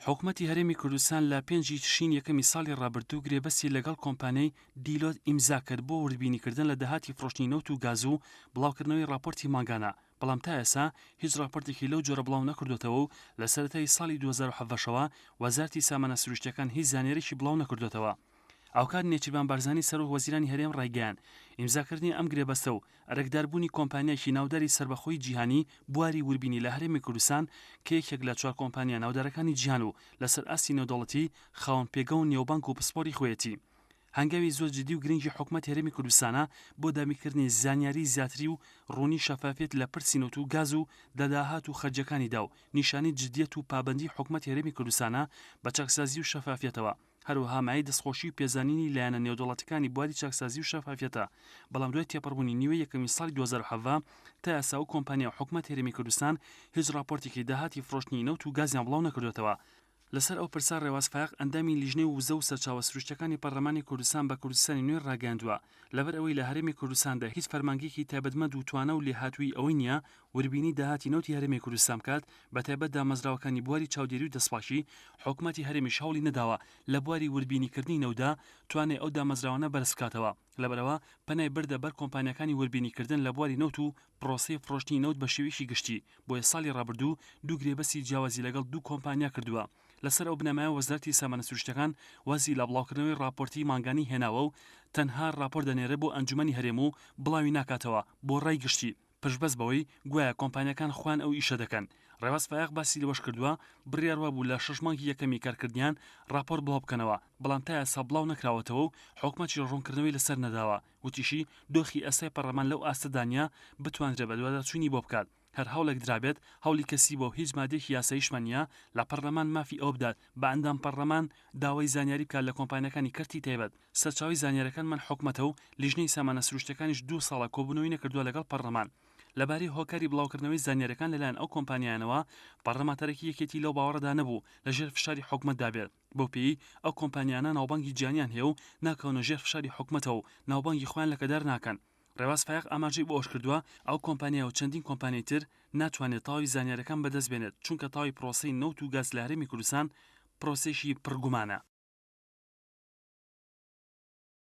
حکوومەتی هەرێمی کوردستان لە 5 تشرین یەکەمی ساڵی ڕابردوو گرێبەستی لەگەڵ کۆمپانیای دیلۆت ئیمزا کرد بۆ وردبینیکردن لە داهاتی فرۆشتنی نەوت و گاز و بڵاوکردنەوەی راپۆرتی ماگانە. بەڵام تا ئێستا هیچ راپۆرتێکی لەو جۆرە بڵاو نەکردوێتەوە و لە سەرەتای ساڵی 2017ەوە وەزارەتی سامانە سروشتیەکان هیچ زانیاریی بڵاو نەکردوێتەوە. ئاوکات نێچیروان بارزانی سەرۆک وەزیرانی هەرێم ڕایگەیاند ئیمزاکردنی ئەم گرێبەستە و ئەرەکداربوونی کۆمپانیایەکی ناوداری سربەخۆی جیهانی بواری وربینی لە هەرێمی کوردستان کە یەکێک لە 4 کۆمپانیا ناودارەکانی جیهان و لەسەر ئاستی نێودەوڵەتی خاوەن پێگە و نێوبانک و پسپۆری خۆیەتی. هەنگاوی زۆر جدی و گرنگی حکوومەت هەرێمی کوردستانە بۆ دامیکردنی زانیاری زیاتری و ڕوونی شەفافیت لە پرسی نەوت و گاز و دەداهات و خەرجەکانیدا و نیشانی جدیەت و پابەندی حکوومەت هەرێمی کوردستانە بە چاکسازی و شەفافیتەوە. هەروەها مای دەستخۆشی و پێزانینی لایەنە نێودەوڵەتەکانی بواری چاکسازی و شەفافیەتە. بەڵام دوای تێپەڕبوونی نیوەی یەکەمی ساڵی 2017 تا ئێستا و کۆمپانیا و حکوومەت هەرێمی کوردستان هیچ راپۆرتێکی داهاتی فرۆشتنی نەوت و گازیان بڵاو نەکردوێتەوە. لەسەر ئەو پرسا ڕێواز فایق ئەندامی لیژنەی وزە و سەرچاوە سروشتیەکانی پەرلەمانی کوردستان بە کوردستانی نوێ ڕاگەاندووە لەبەر ئەوەی لە هەرێمی کوردستاندا هیچ فەرمانگەیەکی تایبەتمەند و توانە و لێهاتووی ئەوەی نییە وربینی داهاتی نەوتی هەرێمی کوردستان بکات بە تایبەت دامەزراوەکانی بواری چاودێری و دەسپاشی. حکوومەتی هەرێمیش هەوڵی نەداوە لە بواری وربینیکردنی نەودا توانێت ئەو دامەزراوانە بەرز بکاتەوە. لەبەرەوە پەنای بردە بەر کۆمپانیەکانی وربینیکردن لە بواری نەوت و پرۆسەی فرۆشتنی نەوت بە شێوەیەکی گشتی بۆیە ساڵی ڕابردوو دوو گرێبەستی جیاوازی لەگەڵ دوو کۆمپانیا کردووە. لەسەر ئەو بنەمایە وەزارەتی سامانە سروشتیەکان وازی لە بڵاوکردنەوەی راپۆرتی ماگانی هێناوە و تەنها راپۆر دەنێرە بۆ ئەنجومەنی هەرێم و بڵاوی ناکاتەوە بۆ ڕای گشتی پشتبەست بەوەی گوایە کۆمپانیەکان خۆیان ئەو ئیشە دەکەن. ڕێواز فایق باسی لەوەش کردووە بڕیاروا بوو لە 6 مانگی یەکەمی کارکردیان راپۆر بڵاو بکەنەوە بەڵام تا ئێستا بڵاو نەکراوەتەوە و حکوومەتی ڕوونکردنەوەی لەسەر نەداوە. وتیشی دۆخی ئەسای پەرلەمان لەو ئاستەدانیا بتوانرێت بە دوواداچوونی بۆ بکات. هەر هەوڵێک درابێت هەوڵی کەسی بۆ هیچ مادێکی یاساییشمان نییە لە پەرلەمان مافی ئەو بدات بە ئەندام پەرلەمان داوای زانیاری بکات لە کۆمپانیەکانی کەرتی تایبەت. سەرچاوی زانیاریەکانمان حکوومەتە و لیژنەی سامانە سروشتیەکانیش 2 ساڵە کۆبوونەوەی نەکردووە لەگەڵ پەرلەمان. لەبارەی هۆکاری بڵاوکردنەوەی زانیاریەکان لەلایەن ئەو کۆمپانیانەوە پەرلەمانتەرێکی یەکێتی لەو باوەڕەدا نەبوو لەژێر فشاری حکوومەتدا بێت. بۆ پێی ئەو کۆمپانیانە ناوبانگی جیهانیان هەیە و ناکەونە ژێر فشاری حکوومەتەوە و ناوبانگی خۆیان لەکەدار ناکەن. ڕێواز فایق ئاماژەی بۆ ئەوش کردووە ئەو کۆمپانیا و چەندین کۆمپانیای تر ناتوانێت تاوی زانیاریەکان بەدەست بێنێت چونکە تاوی پرۆسەی نەوت و گاز لە هەرێمی کوردستان پرۆسەیەکی پڕگومانە.